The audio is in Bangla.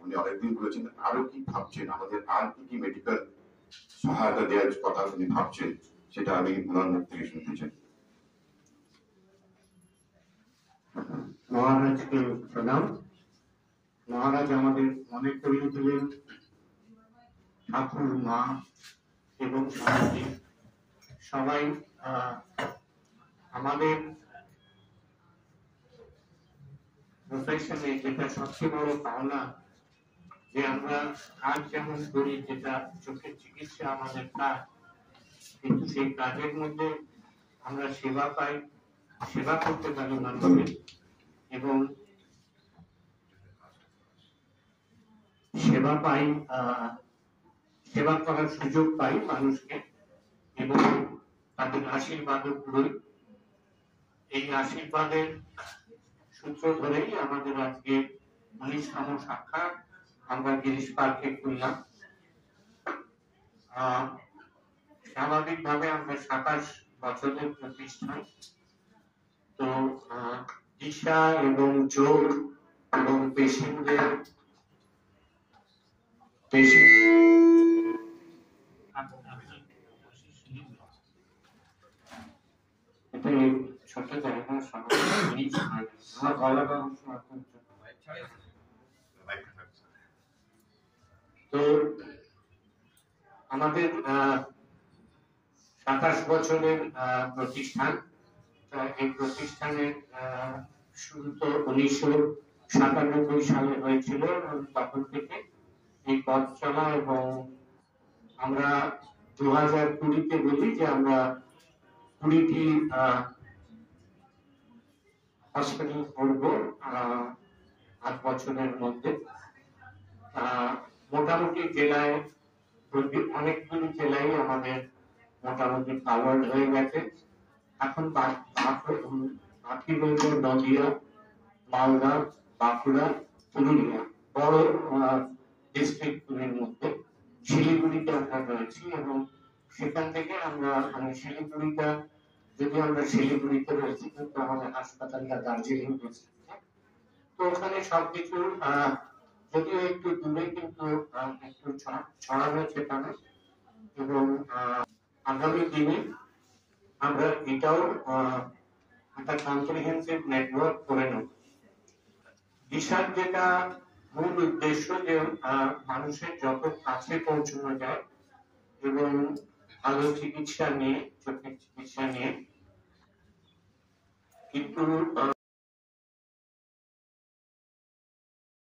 উনি অনেকদিন বলেছেন আরো কি ভাবছেন, আমাদের আর কি কি মেডিকেল সহায়তা দেওয়ার কথা উনি ভাবছেন, সেটা আমি ওনার মুখ থেকে শুনতে চাই। মহারাজকে প্রণাম। মহারাজ আমাদের মনে করিয়ে দিলেন ঠাকুর, মা এবং সমাজে সবাই আমাদের প্রফেশনে যেটা সবচেয়ে বড় পাওনা, যে আমরা কাজ যেমন করি, যেটা চোখের চিকিৎসা আমাদের কাজ, কিন্তু সেই কাজের মধ্যে আমরা সেবা পাই, সেবা করতে পারি মানুষের, এবং সেবা পাই, সেবা করার সুযোগ পাই মানুষকে, এবং তাদের আশীর্বাদও পুরোই। এই আশীর্বাদের সূত্র ধরেই আমাদের আজকে 19তম সাক্ষাৎ আমরা গিরিশ পার্কে করলাম। স্বাভাবিকভাবে আমরা 27 বছরের প্রতিষ্ঠান, তো দিশা এবং যোগ এবং পেশেন্টদের ছোট জায়গা তো আমাদের 27 বছরের প্রতিষ্ঠান। এই প্রতিষ্ঠানের শুরু তো 1997 সালে হয়েছিল, তখন থেকে এই পথ চলা, এবং আমরা 2020-তে বলি যে আমরা 20টি হসপিটাল করব 8 বছরের মধ্যে। মোটামুটি জেলায় অনেকগুলি জেলায় আমাদের মোটামুটি কাভার্ড হয়ে গেছে। এখন বাকি রয়েছে নদিয়া, মালদা, বাঁকুড়া, পুরুলিয়া, বড় ডিস্ট্রিক্টগুলির মধ্যে। শিলিগুড়িতে আমরা রয়েছি, এবং সেখান থেকে আমি শিলিগুড়িটা, যদি আমরা শিলিগুড়িতে রয়েছি, কিন্তু আমাদের হাসপাতালটা দার্জিলিং ডিস্ট্রিক্টে, তো ওখানে সবকিছু যদিও একটু দূরে, কিন্তু একটু ছড়ানো ছেটানো, এবং আগামী দিনে আমরা এটাও একটা কম্প্রিহেন্সিভ নেটওয়ার্ক করে নেব। দিশার যেটা মূল উদ্দেশ্য, যে মানুষের যত কাছে পৌঁছানো যায় এবং ভালো চিকিৎসা নিয়ে, চোখের চিকিৎসা নিয়ে, কিন্তু